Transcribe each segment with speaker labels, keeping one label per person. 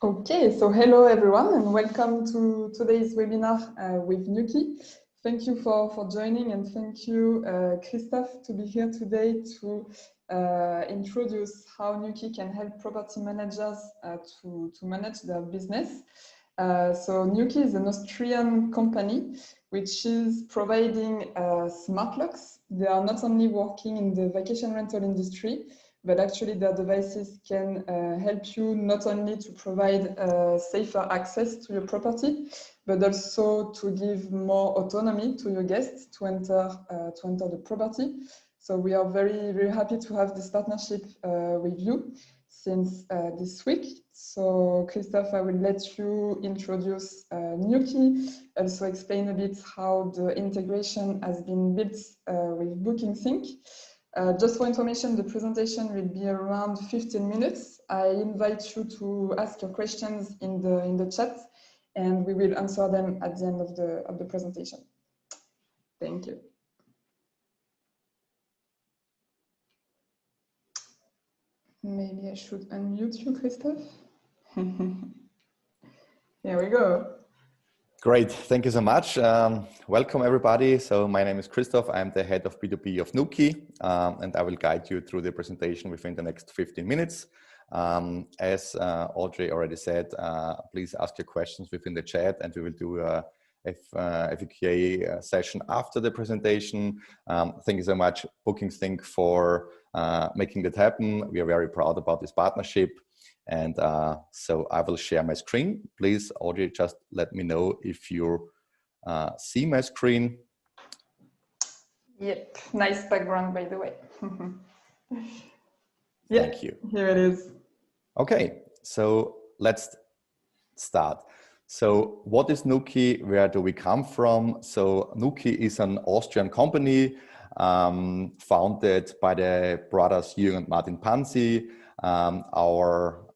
Speaker 1: Okay, so hello everyone and welcome to today's webinar with Nuki. Thank you for joining, and thank you, Christophe, to be here today to introduce how Nuki can help property managers to manage their business. So Nuki is an Austrian company which is providing smart locks. They are not only working in the vacation rental industry, but actually their devices can help you not only to provide safer access to your property, but also to give more autonomy to your guests to enter the property. So we are very happy to have this partnership with you since this week. So Christophe, I will let you introduce Nuki, also explain a bit how the integration has been built with BookingSync. Just for information, the presentation will be around 15 minutes. I invite you to ask your questions in the chat, and we will answer them at the end of the presentation. Thank you. Maybe I should unmute you, Christophe. Here we go.
Speaker 2: Great, thank you so much. Welcome everybody. So my name is Christophe. I'm the head of B2B of Nuki, and I will guide you through the presentation within the next 15 minutes. As Audrey already said, please ask your questions within the chat, and we will do a FAQ session after the presentation. Thank you so much, BookingSync, for making that happen. We are very proud about this partnership. And so I will share my screen. Please, Audrey, just let me know if you see my screen.
Speaker 1: Yep, nice background, by the way.
Speaker 2: Thank you.
Speaker 1: Here it is.
Speaker 2: Okay, so let's start. So what is Nuki? Where do we come from? So Nuki is an Austrian company founded by the brothers Jürgen and Martin Panzi.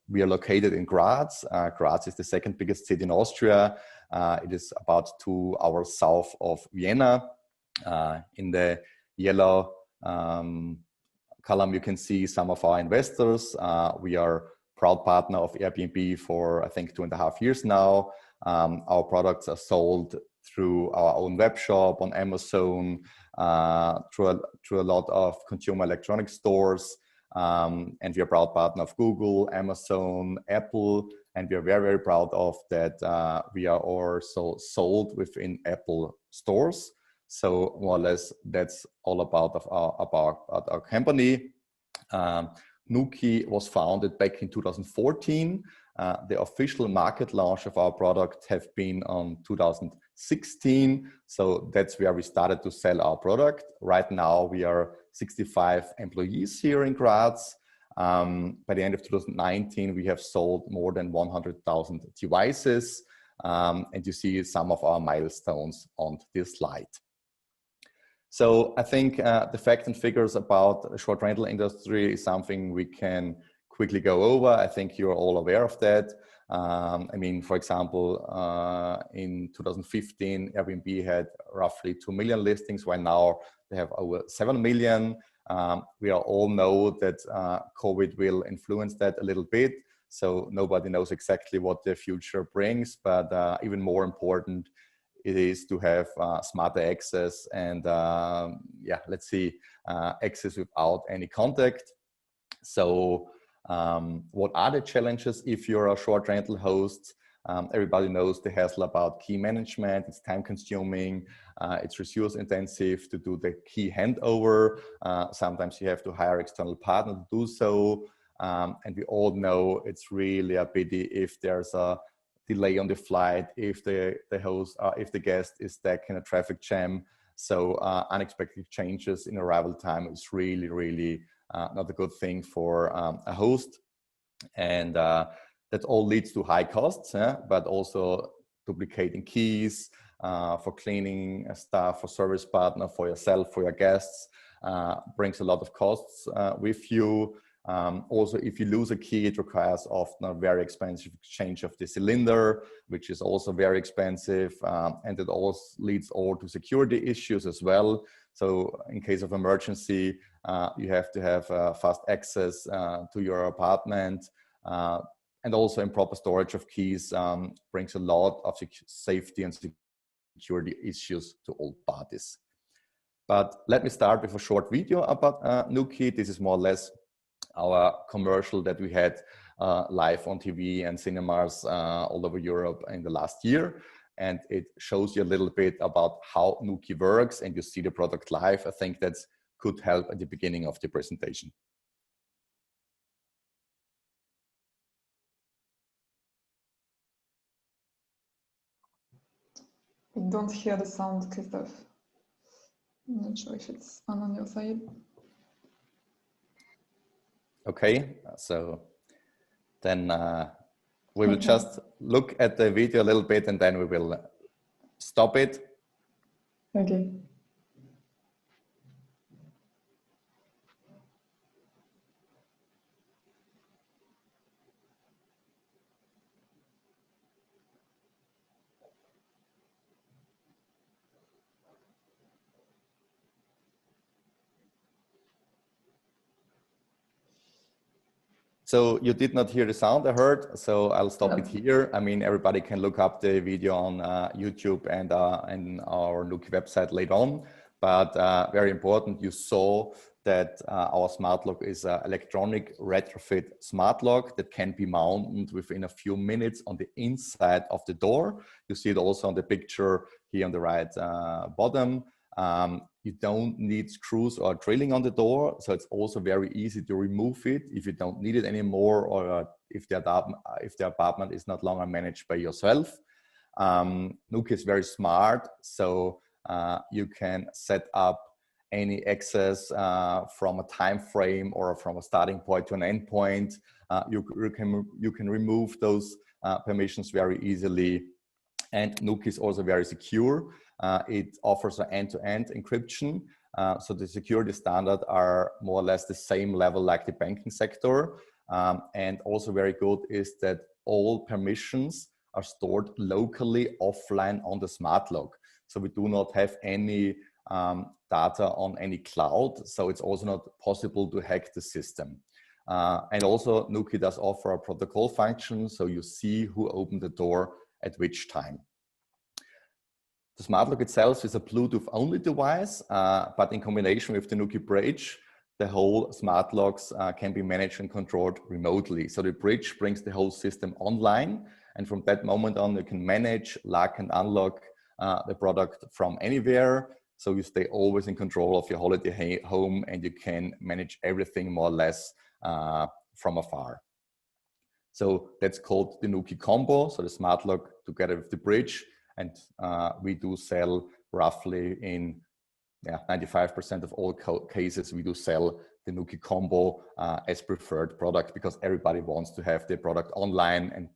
Speaker 2: We are located in Graz. Graz is the second biggest city in Austria. It is about 2 hours south of Vienna. In the yellow column, you can see some of our investors. We are proud partner of Airbnb for, I think, 2.5 years now. Our products are sold through our own web shop on Amazon, through a lot of consumer electronic stores. And we are proud partner of Google, Amazon, Apple, and we are very proud of that. We are also sold within Apple stores. So more or less, that's all about our company. Nuki was founded back in 2014. The official market launch of our product have been on 2016. So that's where we started to sell our product. Right now, we are 65 employees here in Graz. By the end of 2019, we have sold more than 100,000 devices. And you see some of our milestones on this slide. So I think the facts and figures about the short rental industry is something we can quickly go over. I think you're all aware of that. I mean, for example, in 2015, Airbnb had roughly 2 million listings, while now they have over 7 million. We all know that COVID will influence that a little bit. So nobody knows exactly what the future brings, but even more important, it is to have smarter access and let's see, access without any contact. So what are the challenges if you're a short rental host? Everybody knows the hassle about key management. It's time consuming. It's resource intensive to do the key handover. Sometimes you have to hire external partner to do so. And we all know it's really a pity if there's a delay on the flight, if the host, if the guest is stuck in a traffic jam. So unexpected changes in arrival time is really not a good thing for a host. And that all leads to high costs, but also duplicating keys for cleaning staff, for service partner, for yourself, for your guests, brings a lot of costs with you. Also, if you lose a key, it requires often a very expensive exchange of the cylinder, which is also very expensive. And it also leads all to security issues as well. So in case of emergency, you have to have fast access to your apartment. and also improper storage of keys brings a lot of safety and security issues to all parties. But let me start with a short video about Nuki. This is more or less our commercial that we had live on TV and cinemas all over Europe in the last year. And it shows you a little bit about how Nuki works, and you see the product live. I think that could help at the beginning of the presentation.
Speaker 1: We don't hear the sound, Christoph. I'm not sure if it's on your side.
Speaker 2: Okay, so then we will just look at the video a little bit and then we will stop it.
Speaker 1: Okay.
Speaker 2: So you did not hear the sound, I heard, so I'll stop it here. I mean, everybody can look up the video on YouTube and our Nuki website later on. But very important, you saw that our smart lock is an electronic retrofit smart lock that can be mounted within a few minutes on the inside of the door. You see it also on the picture here on the right bottom. You don't need screws or drilling on the door, so it's also very easy to remove it if you don't need it anymore, or if the apartment is not longer managed by yourself. Nuki is very smart, so you can set up any access from a time frame or from a starting point to an end point. You can remove those permissions very easily, and Nuki is also very secure. It offers an end-to-end encryption. So the security standards are more or less the same level like the banking sector. And also very good is that all permissions are stored locally offline on the smart lock. So we do not have any data on any cloud. So it's also not possible to hack the system. And also Nuki does offer a protocol function. So you see who opened the door at which time. The smart lock itself is a Bluetooth-only device, but in combination with the Nuki bridge, the whole smart locks can be managed and controlled remotely. So the bridge brings the whole system online, and from that moment on, you can manage, lock and unlock the product from anywhere. So you stay always in control of your holiday home, and you can manage everything more or less from afar. So that's called the Nuki combo. So the smart lock together with the bridge. And we do sell roughly in 95% of all cases, we do sell the Nuki combo as preferred product, because everybody wants to have their product online and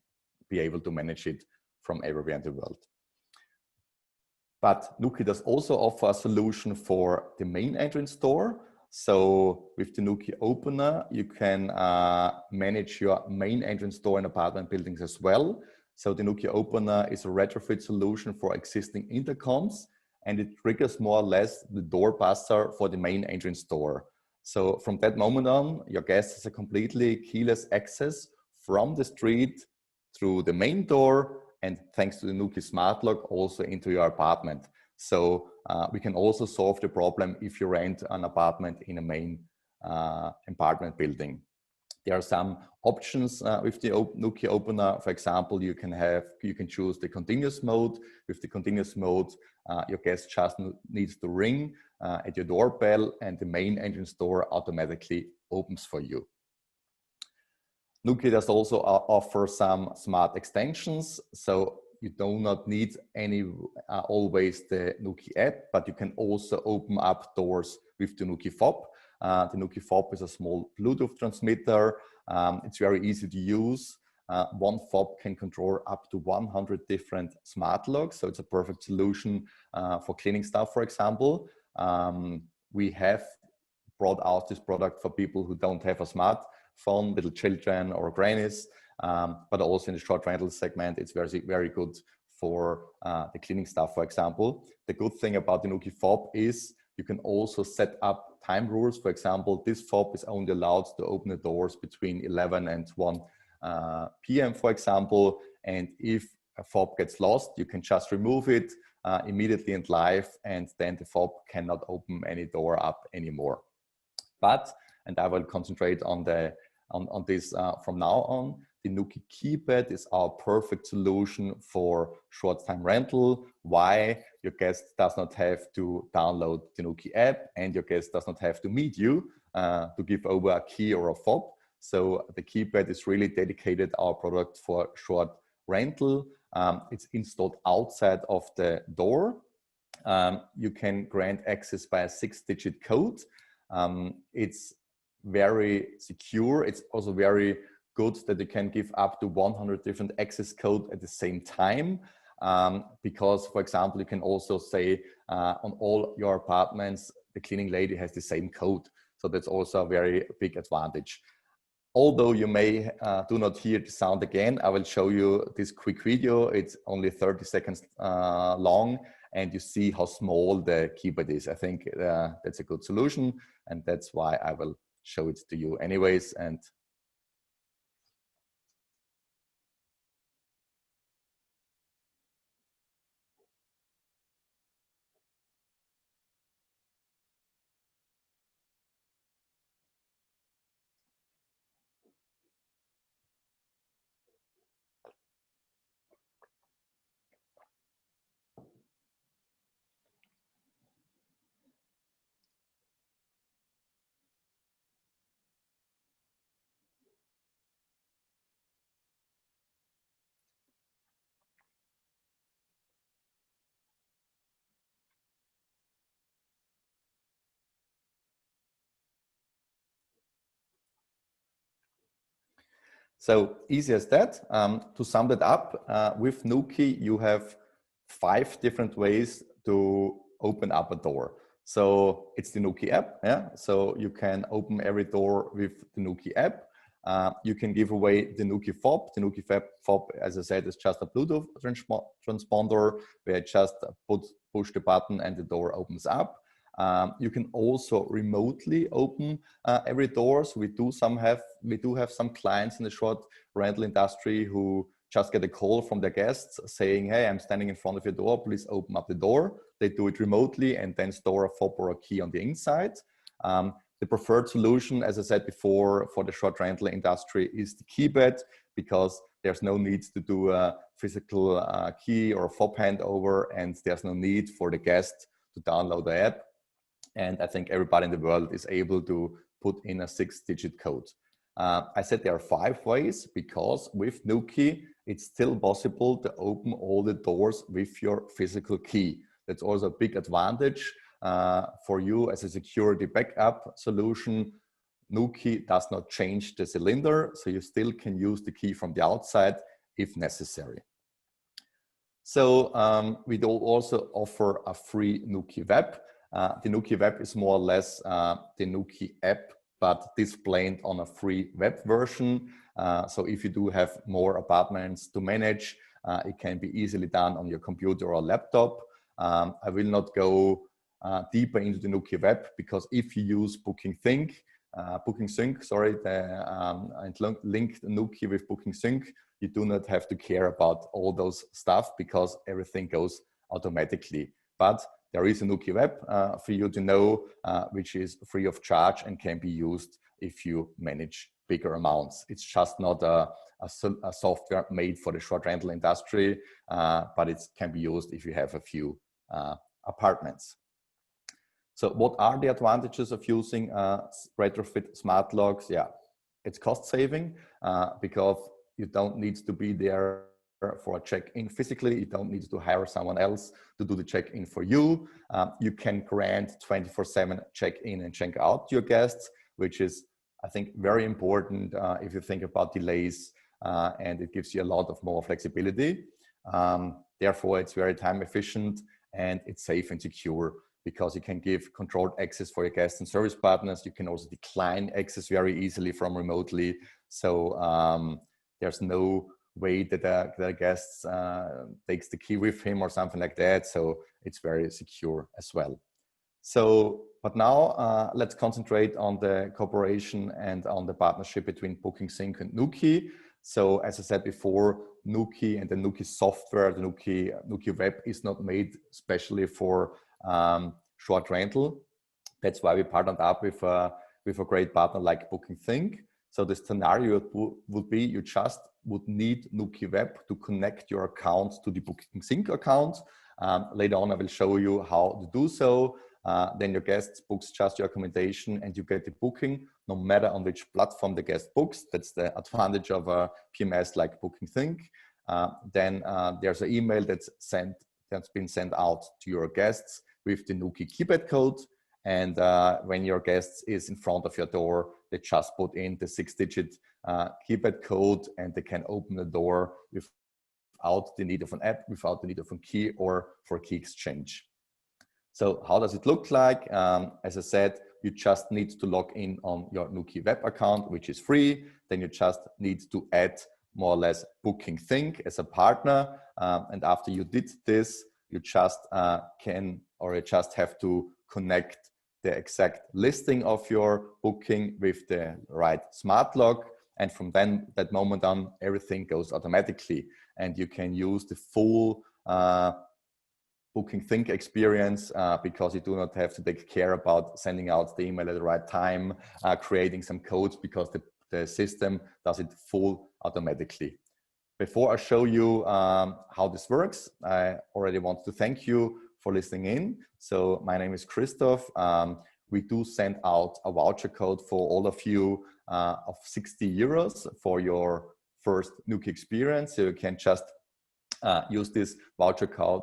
Speaker 2: be able to manage it from everywhere in the world. But Nuki does also offer a solution for the main entrance door. So with the Nuki opener, you can manage your main entrance door in apartment buildings as well. So the Nuki opener is a retrofit solution for existing intercoms, and it triggers more or less the door buzzer for the main entrance door. So from that moment on, your guest has a completely keyless access from the street through the main door, and thanks to the Nuki smart lock, also into your apartment. So we can also solve the problem if you rent an apartment in a main apartment building. There are some options with the Nuki opener. For example, you can choose the continuous mode. With the continuous mode, your guest just needs to ring at your doorbell, and the main entrance door automatically opens for you. Nuki does also offer some smart extensions. So you do not need always the Nuki app, but you can also open up doors with the Nuki fob. The Nuki fob is a small Bluetooth transmitter. It's very easy to use. One fob can control up to 100 different smart locks. So it's a perfect solution for cleaning stuff, for example. We have brought out this product for people who don't have a smartphone, little children or grannies, but also in the short rental segment, it's very, very good for the cleaning stuff, for example. The good thing about the Nuki fob is you can also set up time rules. For example, this fob is only allowed to open the doors between 11 and 1 p.m., for example. And if a fob gets lost, you can just remove it immediately and live, and then the fob cannot open any door up anymore. But, and I will concentrate on this from now on, the Nuki keypad is our perfect solution for short-time rental. Why? Your guest does not have to download the Nuki app, and your guest does not have to meet you to give over a key or a fob. So the keypad is really dedicated our product for short rental. It's installed outside of the door. You can grant access by a 6-digit code. It's very secure. It's also very good that you can give up to 100 different access codes at the same time. Because, for example, you can also say on all your apartments, the cleaning lady has the same code. So that's also a very big advantage. Although you may do not hear the sound again, I will show you this quick video. It's only 30 seconds long, and you see how small the keypad is. I think that's a good solution, and that's why I will show it to you anyways. And so easy as that. To sum that up, with Nuki, you have 5 different ways to open up a door. So it's the Nuki app. Yeah. So you can open every door with the Nuki app. You can give away the Nuki fob. The Nuki fob, as I said, is just a Bluetooth transponder where you just push the button and the door opens up. You can also remotely open every door. So we do have some clients in the short rental industry who just get a call from their guests saying, "Hey, I'm standing in front of your door. Please open up the door." They do it remotely and then store a fob or a key on the inside. The preferred solution, as I said before, for the short rental industry is the keypad, because there's no need to do a physical key or a fob handover, and there's no need for the guest to download the app. And I think everybody in the world is able to put in a 6-digit code. I said there are 5 ways because with Nuki, it's still possible to open all the doors with your physical key. That's also a big advantage for you as a security backup solution. Nuki does not change the cylinder, so you still can use the key from the outside if necessary. So we do also offer a free Nuki web. The Nuki web is more or less the Nuki app, but displayed on a free web version. So if you do have more apartments to manage, it can be easily done on your computer or laptop. I will not go deeper into the Nuki web, because if you use BookingSync, and link Nuki with BookingSync, you do not have to care about all those stuff because everything goes automatically. But there is a Nuki web for you to know, which is free of charge and can be used if you manage bigger amounts. It's just not a software made for the short rental industry, but it can be used if you have a few apartments. So what are the advantages of using retrofit smart locks? Yeah, it's cost saving because you don't need to be there for a check-in physically. You don't need to hire someone else to do the check-in for you. You can grant 24/7 check-in and check-out to your guests, which is, I think, very important if you think about delays, and it gives you a lot of more flexibility. Therefore, it's very time efficient and it's safe and secure, because you can give controlled access for your guests and service partners. You can also decline access very easily from remotely. So there's no way that the guest takes the key with him or something like that. So it's very secure as well. So, but now let's concentrate on the cooperation and on the partnership between BookingSync and Nuki. So as I said before, Nuki and the Nuki software, the Nuki web is not made especially for short rental. That's why we partnered up with a great partner like BookingSync. So the scenario would be you just would need Nuki web to connect your account to the BookingSync account. Later on, I will show you how to do so. Then your guest books just your accommodation and you get the booking no matter on which platform the guest books. That's the advantage of a PMS like BookingSync. Then there's an email that's been sent out to your guests with the Nuki keypad code. And when your guest is in front of your door, they just put in the 6-digit keypad code and they can open the door without the need of an app, without the need of a key or for key exchange. So how does it look like? As I said, you just need to log in on your Nuki web account, which is free. Then you just need to add more or less BookingSync as a partner. And after you did this, you just you just have to connect the exact listing of your booking with the right smart lock. And from that moment on, everything goes automatically. And you can use the full BookingSync experience because you do not have to take care about sending out the email at the right time, creating some codes, because the system does it full automatically. Before I show you how this works, I already want to thank you for listening in. So my name is Christoph. We do send out a voucher code for all of you of 60 euros for your first Nuki experience. So you can just use this voucher code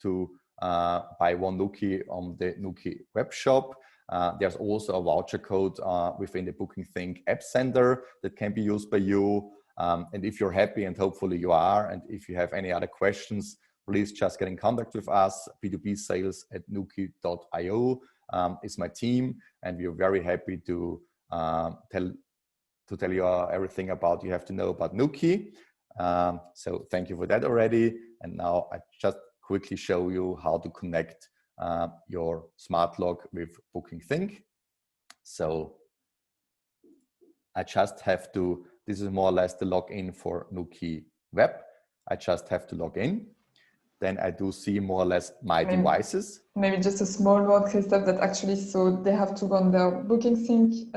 Speaker 2: to buy one Nuki on the Nuki web shop. There's also a voucher code within the BookingSync app center that can be used by you. And if you're happy, and hopefully you are, and if you have any other questions, please just get in contact with us. b2bsales@nuki.io is my team, and we're very happy to tell you everything about you have to know about Nuki. So thank you for that already. And now I just quickly show you how to connect your smart lock with BookingSync. So I just have to, this is more or less the login for Nuki web. I just have to log in. Then I do see more or less my devices.
Speaker 1: Maybe just a small word, Christoph, that actually, so they have to go on their BookingSync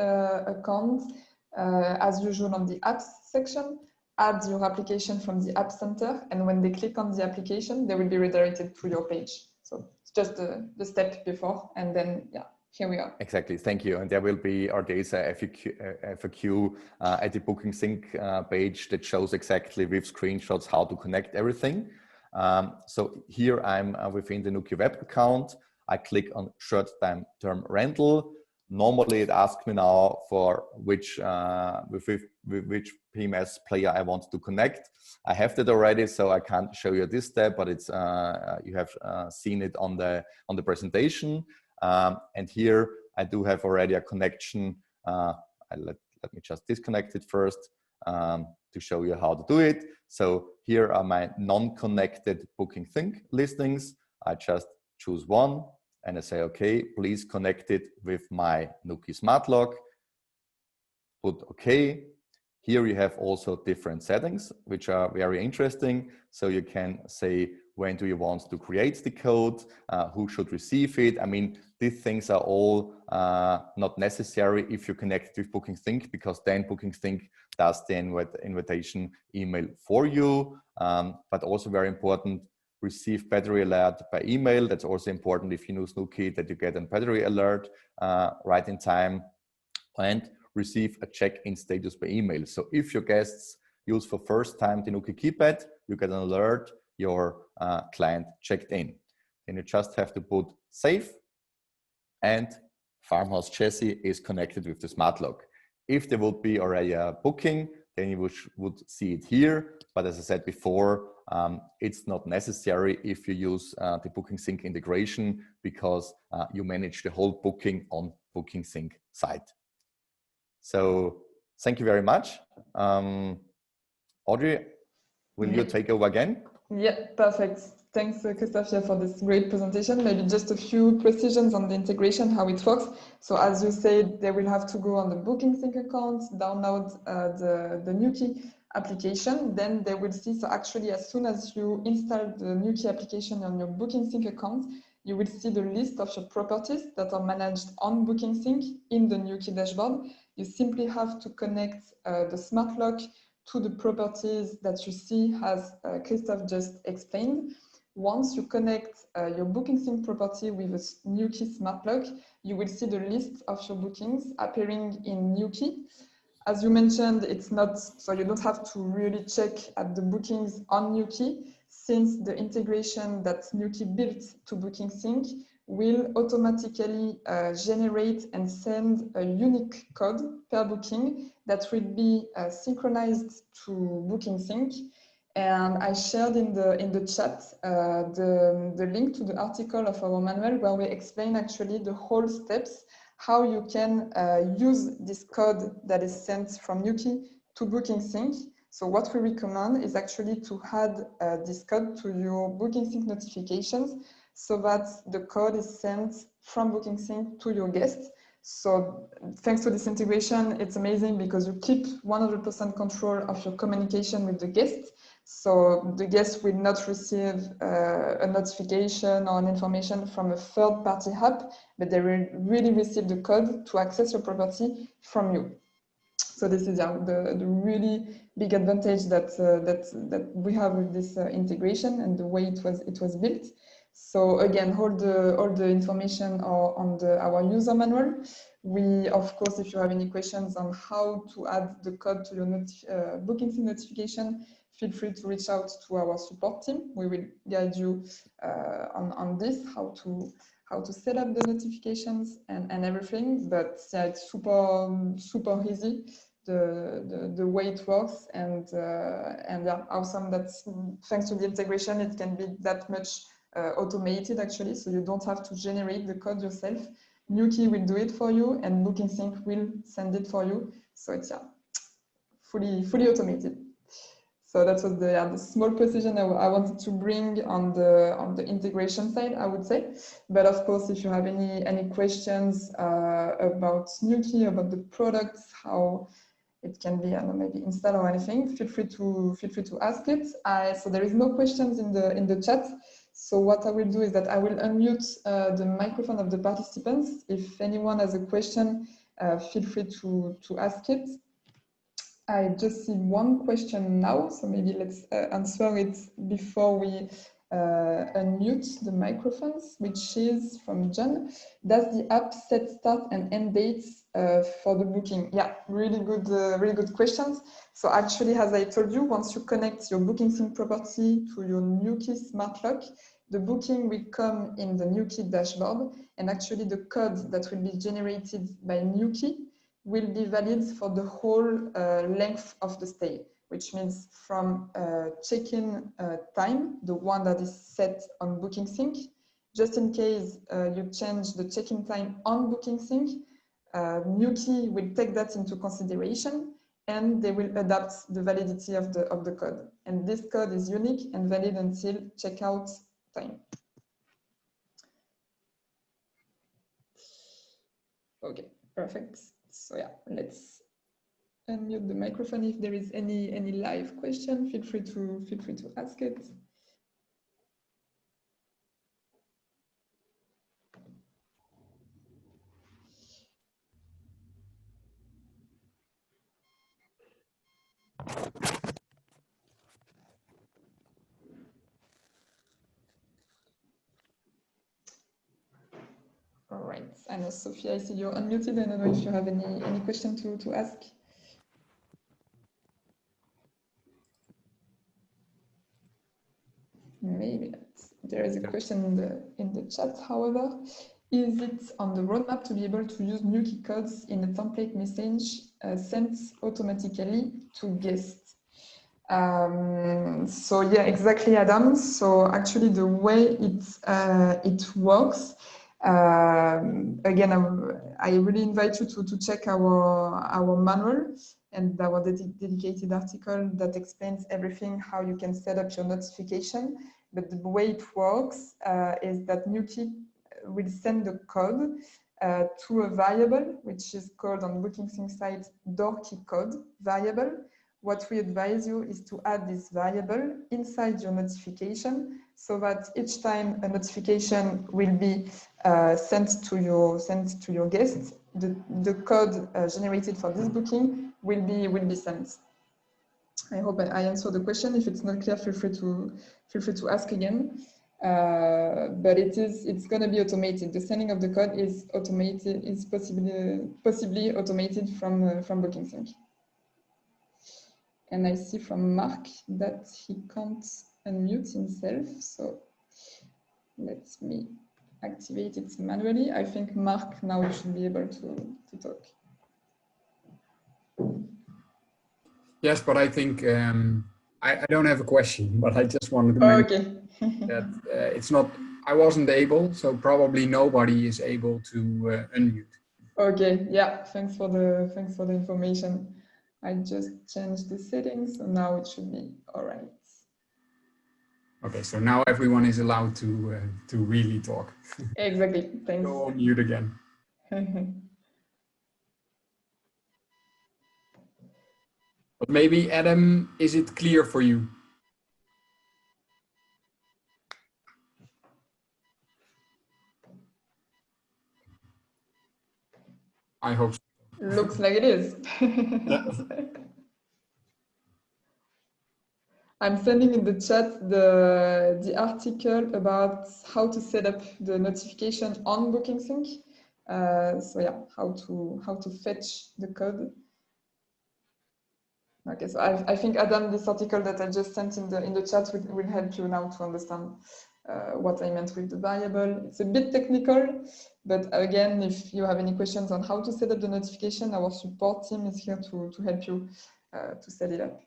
Speaker 1: account, as usual on the apps section, add your application from the app center, and when they click on the application, they will be redirected to your page. So it's just the step before, and then, yeah, here we are.
Speaker 2: Exactly, thank you. And there will be, or there's a FAQ at the BookingSync page that shows exactly with screenshots how to connect everything. So here I'm within the Nuki web account. I click on short-term rental. Normally it asks me now for which which PMS player I want to connect. I have that already, so I can't show you this step, but it's you have seen it on the presentation. And here I do have already a connection. Let me just disconnect it first to show you how to do it. So here are my non-connected BookingSync listings. I just choose one and I say, okay, please connect it with my Nuki smart lock. Put okay. Here you have also different settings, which are very interesting. So you can say, when do you want to create the code? Who should receive it? I mean, these things are all not necessary if you connect with BookingSync, because then BookingSync does the invitation email for you. But also very important, receive battery alert by email. That's also important if you use Nuki, that you get a battery alert right in time, and receive a check-in status by email. So if your guests use for first time the Nuki keypad, you get an alert your client checked in. And you just have to put save, and Farmhouse Jesse is connected with the smart lock. If there would be already a booking, then you would see it here. But as I said before, it's not necessary if you use the BookingSync integration, because you manage the whole booking on BookingSync site. So thank you very much. Audrey, will you take over again?
Speaker 1: Yeah, perfect. Thanks, Christoph, for this great presentation. Maybe just a few precisions on the integration, how it works. So as you said, they will have to go on the BookingSync account, download the Nuki application, then they will see, so actually as soon as you install the Nuki application on your BookingSync account, you will see the list of your properties that are managed on BookingSync in the Nuki dashboard. You simply have to connect the smart lock to the properties that you see, as Christophe just explained. Once you connect your BookingSync property with a Nuki smart lock, you will see the list of your bookings appearing in Nuki. As you mentioned, it's not, so you don't have to really check at the bookings on Nuki, since the integration that Nuki built to BookingSync will automatically generate and send a unique code per booking that will be synchronized to BookingSync. And I shared in the chat the link to the article of our manual where we explain actually the whole steps, how you can use this code that is sent from Nuki to BookingSync. So what we recommend is actually to add this code to your BookingSync notifications so that the code is sent from BookingSync to your guests. So thanks to this integration, it's amazing because you keep 100% control of your communication with the guest. So the guest will not receive a notification or an information from a third-party app, but they will really receive the code to access your property from you. So this is the really big advantage that we have with this integration and the way it was built. So again, all the information are on our user manual. We, of course, if you have any questions on how to add the code to your BookingSync notification, feel free to reach out to our support team. We will guide you on this, how to set up the notifications and everything. But yeah, it's super easy, the way it works, and yeah, awesome that thanks to the integration, it can be that much automated actually, so you don't have to generate the code yourself. Nuki will do it for you, and BookingSync will send it for you. So it's fully automated. So that was the small precision I wanted to bring on the integration side, I would say. But of course, if you have any questions about Nuki, about the products, how it can be maybe installed or anything, feel free to ask it. So there is no questions in the chat. So what I will do is that I will unmute the microphone of the participants. If anyone has a question, feel free to ask it. I just see one question now, so maybe let's answer it before we unmute the microphones, which is from John. Does the app set start and end dates for the booking? Yeah, really good questions. So actually, as I told you, once you connect your BookingSync property to your Nuki smart lock, the booking will come in the Nuki dashboard, and actually the code that will be generated by Nuki will be valid for the whole length of the stay, which means from check-in time, the one that is set on BookingSync. Just in case you change the check-in time on BookingSync, Nuki will take that into consideration, and they will adapt the validity of the code. And this code is unique and valid until checkout time. Okay, perfect. So yeah, let's unmute the microphone. If there is any live question, feel free to ask it. All right, I know Sophia, I see you're unmuted. I don't know if you have any question to ask. Maybe not. There is a question in the chat, however. Is it on the roadmap to be able to use Nuki codes in a template message sent automatically to guests? So yeah, exactly, Adam. So actually, the way it works. Again, I really invite you to check our manual and our dedicated article that explains everything, how you can set up your notification. But the way it works is that Nuki will send the code to a variable, which is called on BookingSync site door key code variable, what we advise you is to add this variable inside your notification so that each time a notification will be sent to your guest, the code generated for this booking will be sent. I hope I answered the question. If it's not clear, feel free to ask again. But it's going to be automated. The sending of the code is automated, is possibly automated from BookingSync. And I see from Mark that he can't unmute himself. So let me activate it manually. I think Mark, now you should be able to talk.
Speaker 3: Yes, but I think I don't have a question, but I just wanted to mention that it's not, I wasn't able, so probably nobody is able to unmute.
Speaker 1: Okay, yeah, thanks for the information. I just changed the settings, so now it should be all right.
Speaker 3: Okay, so now everyone is allowed to really talk.
Speaker 1: Exactly, thanks.
Speaker 3: Go on mute again. But maybe, Adam, is it clear for you? I hope so.
Speaker 1: Looks like it is. I'm sending in the chat the article about how to set up the notification on BookingSync. So yeah, how to fetch the code. Okay, so I think Adam, this article that I just sent in the chat will help you now to understand what I meant with the variable. It's a bit technical, but again, if you have any questions on how to set up the notification, our support team is here to help you to set it up.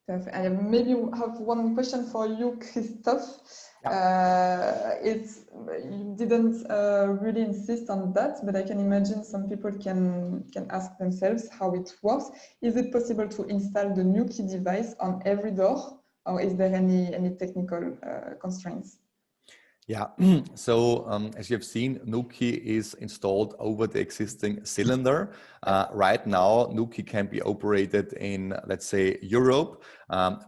Speaker 1: Perfect. I maybe have one question for you, Christophe. Yeah. You didn't really insist on that, but I can imagine some people can ask themselves how it works. Is it possible to install the Nuki device on every door, or is there any technical constraints?
Speaker 2: Yeah, so as you've seen, Nuki is installed over the existing cylinder. Right now, Nuki can be operated in, let's say, Europe,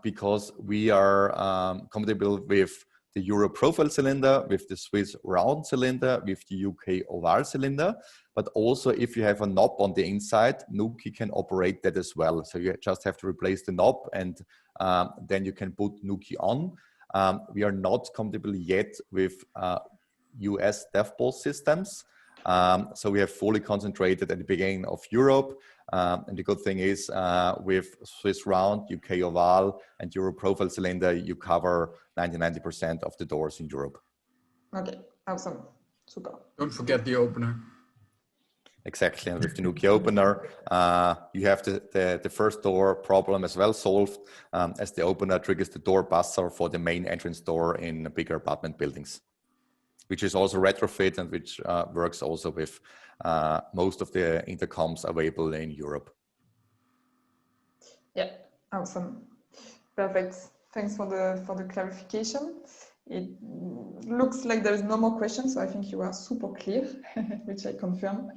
Speaker 2: because we are compatible with the Euro profile cylinder, with the Swiss round cylinder, with the UK oval cylinder. But also, if you have a knob on the inside, Nuki can operate that as well. So you just have to replace the knob, and then you can put Nuki on. We are not compatible yet with US DevBoss systems. So we have fully concentrated at the beginning of Europe. And the good thing is with Swiss round, UK oval, and Euro profile cylinder, you cover 90% of the doors in Europe.
Speaker 1: Okay, awesome. Super.
Speaker 3: Don't forget the opener.
Speaker 2: Exactly, and with the Nuki opener, you have the first door problem as well solved, as the opener triggers the door buzzer for the main entrance door in bigger apartment buildings, which is also retrofit and which works also with most of the intercoms available in Europe.
Speaker 1: Yeah, awesome, perfect. Thanks for the clarification. It looks like there is no more questions, so I think you are super clear, which I confirm.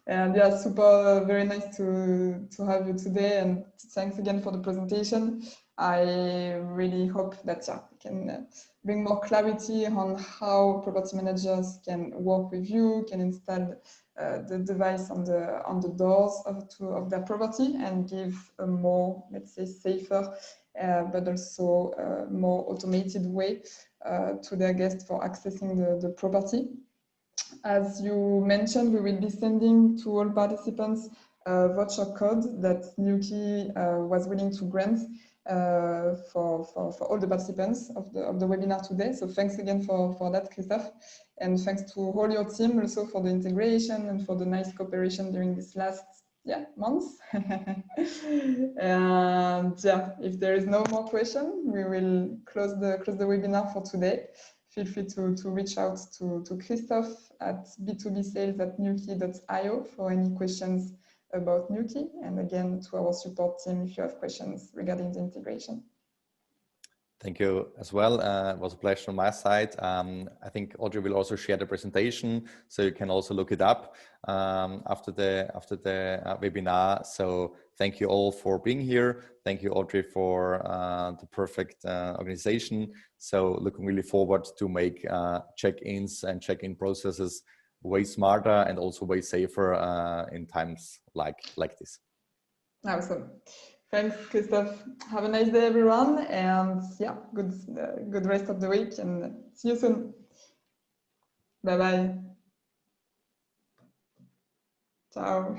Speaker 1: And yeah, super, very nice to have you today, and thanks again for the presentation. I really hope that we can bring more clarity on how property managers can work with you, can install the device on the doors of their property, and give a more, let's say, safer, but also more automated way to their guests for accessing the property. As you mentioned, we will be sending to all participants a voucher code that Nuki was willing to grant for all the participants of the webinar today. So thanks again for that, Christophe. And thanks to all your team also for the integration and for the nice cooperation during this last months. And if there is no more question, we will close the webinar for today. Feel free to reach out to Christophe at b2bsales@nuki.io for any questions about Nuki, and again to our support team if you have questions regarding the integration.
Speaker 2: Thank you as well. It was a pleasure on my side. I think Audrey will also share the presentation, so you can also look it up after the webinar. So thank you all for being here. Thank you, Audrey, for the perfect organization. So looking really forward to make check-ins and check-in processes way smarter and also way safer in times like this.
Speaker 1: Awesome. Thanks, Christoph. Have a nice day, everyone, and yeah, good rest of the week, and see you soon. Bye bye. Ciao.